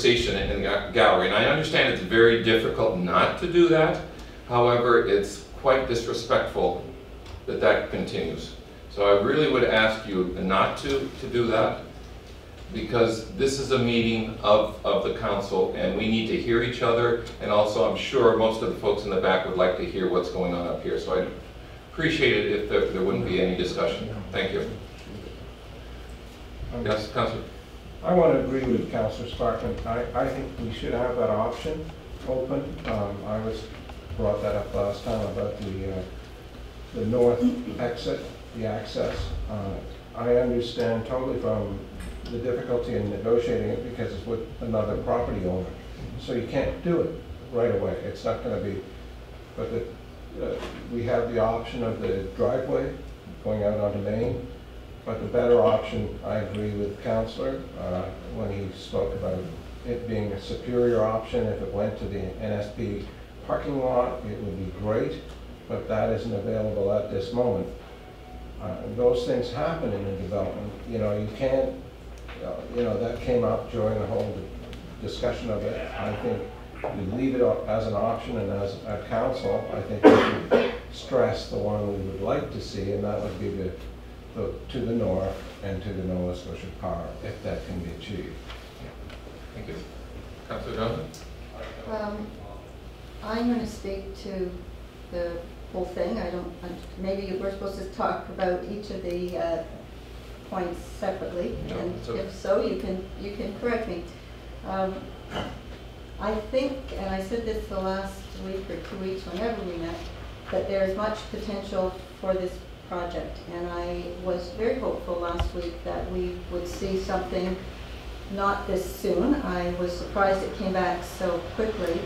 conversation in the gallery, and I understand it's very difficult not to do that. However, it's quite disrespectful that that continues. So I really would ask you not to do that, because this is a meeting of the council, and we need to hear each other, and also I'm sure most of the folks in the back would like to hear what's going on up here. So I'd appreciate it if there wouldn't be any discussion. Thank you. Yes, Councilor. I want to agree with Councilor Sparkman. I think we should have that option open. I brought that up last time about the north exit, the access. I understand totally from the difficulty in negotiating it because it's with another property owner. So you can't do it right away. It's not going to be, but we have the option of the driveway going out onto Main. But the better option, I agree with Councillor when he spoke about it being a superior option. If it went to the NSP parking lot, it would be great, but that isn't available at this moment. Those things happen in a development. You know, you can't, you know, that came up during the whole discussion of it. I think we leave it as an option, and as a council, I think we should stress the one we would like to see, and that would be to the north and to the Nova Scotia Power, if that can be achieved. Thank you. Councillor Johnson? I'm going to speak to the whole thing. Maybe we're supposed to talk about each of the points separately, no, and okay. if so, you can correct me. I think, and I said this the last week or 2 weeks, whenever we met, that there is much potential for this project, and I was very hopeful last week that we would see something not this soon. I was surprised it came back so quickly,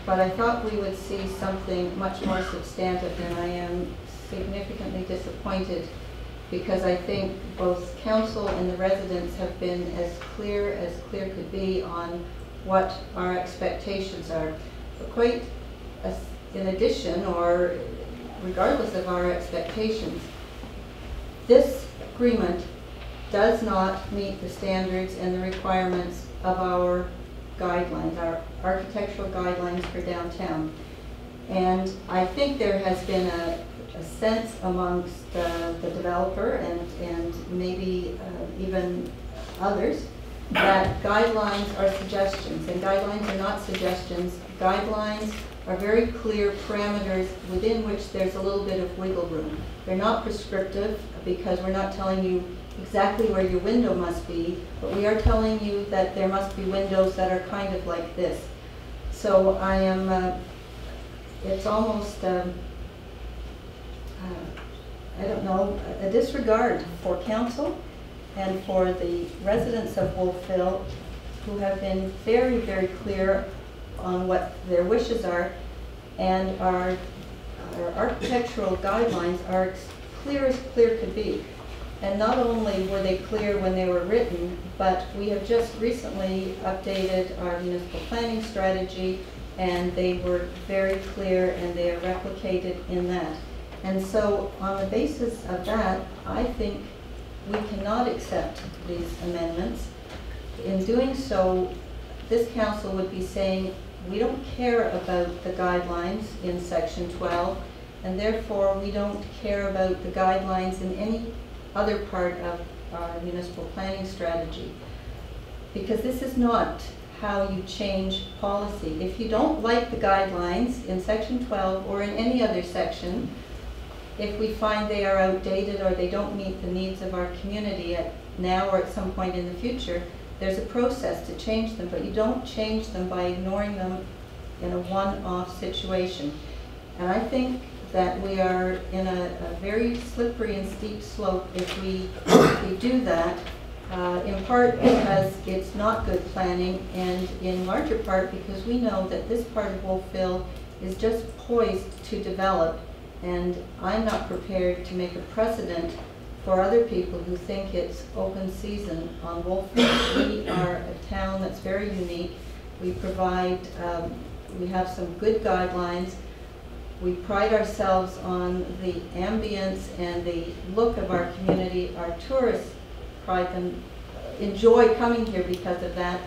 but I thought we would see something much more substantive, and I am significantly disappointed because I think both council and the residents have been as clear could be on what our expectations are. But quite in addition, or regardless of our expectations, this agreement does not meet the standards and the requirements of our guidelines, our architectural guidelines for downtown. And I think there has been a sense amongst the developer and maybe even others that guidelines are suggestions, and guidelines are not suggestions. Guidelines are very clear parameters within which there's a little bit of wiggle room. They're not prescriptive because we're not telling you exactly where your window must be, but we are telling you that there must be windows that are kind of like this. So I am, it's almost, I don't know, a disregard for council and for the residents of Wolfville, who have been very, very clear on what their wishes are, and our architectural guidelines are clear as clear could be. And not only were they clear when they were written, but we have just recently updated our municipal planning strategy, and they were very clear, and they are replicated in that. And so on the basis of that, I think we cannot accept these amendments. In doing so, this council would be saying, we don't care about the guidelines in section 12, and therefore we don't care about the guidelines in any other part of our municipal planning strategy. Because this is not how you change policy. If you don't like the guidelines in section 12 or in any other section, if we find they are outdated or they don't meet the needs of our community now or at some point in the future, there's a process to change them, but you don't change them by ignoring them in a one-off situation. And I think that we are in a very slippery and steep slope if we do that, in part because it's not good planning, and in larger part because we know that this part of Wolfville is just poised to develop, and I'm not prepared to make a precedent for other people who think it's open season on Wolfville. We are a town that's very unique. We provide, we have some good guidelines. We pride ourselves on the ambience and the look of our community. Our tourists enjoy coming here because of that.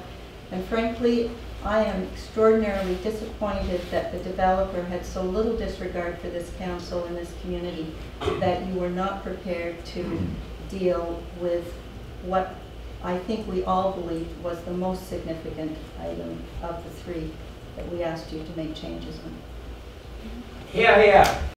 And frankly, I am extraordinarily disappointed that the developer had so little disregard for this council and this community that you were not prepared to deal with what I think we all believed was the most significant item of the three that we asked you to make changes on. Yeah.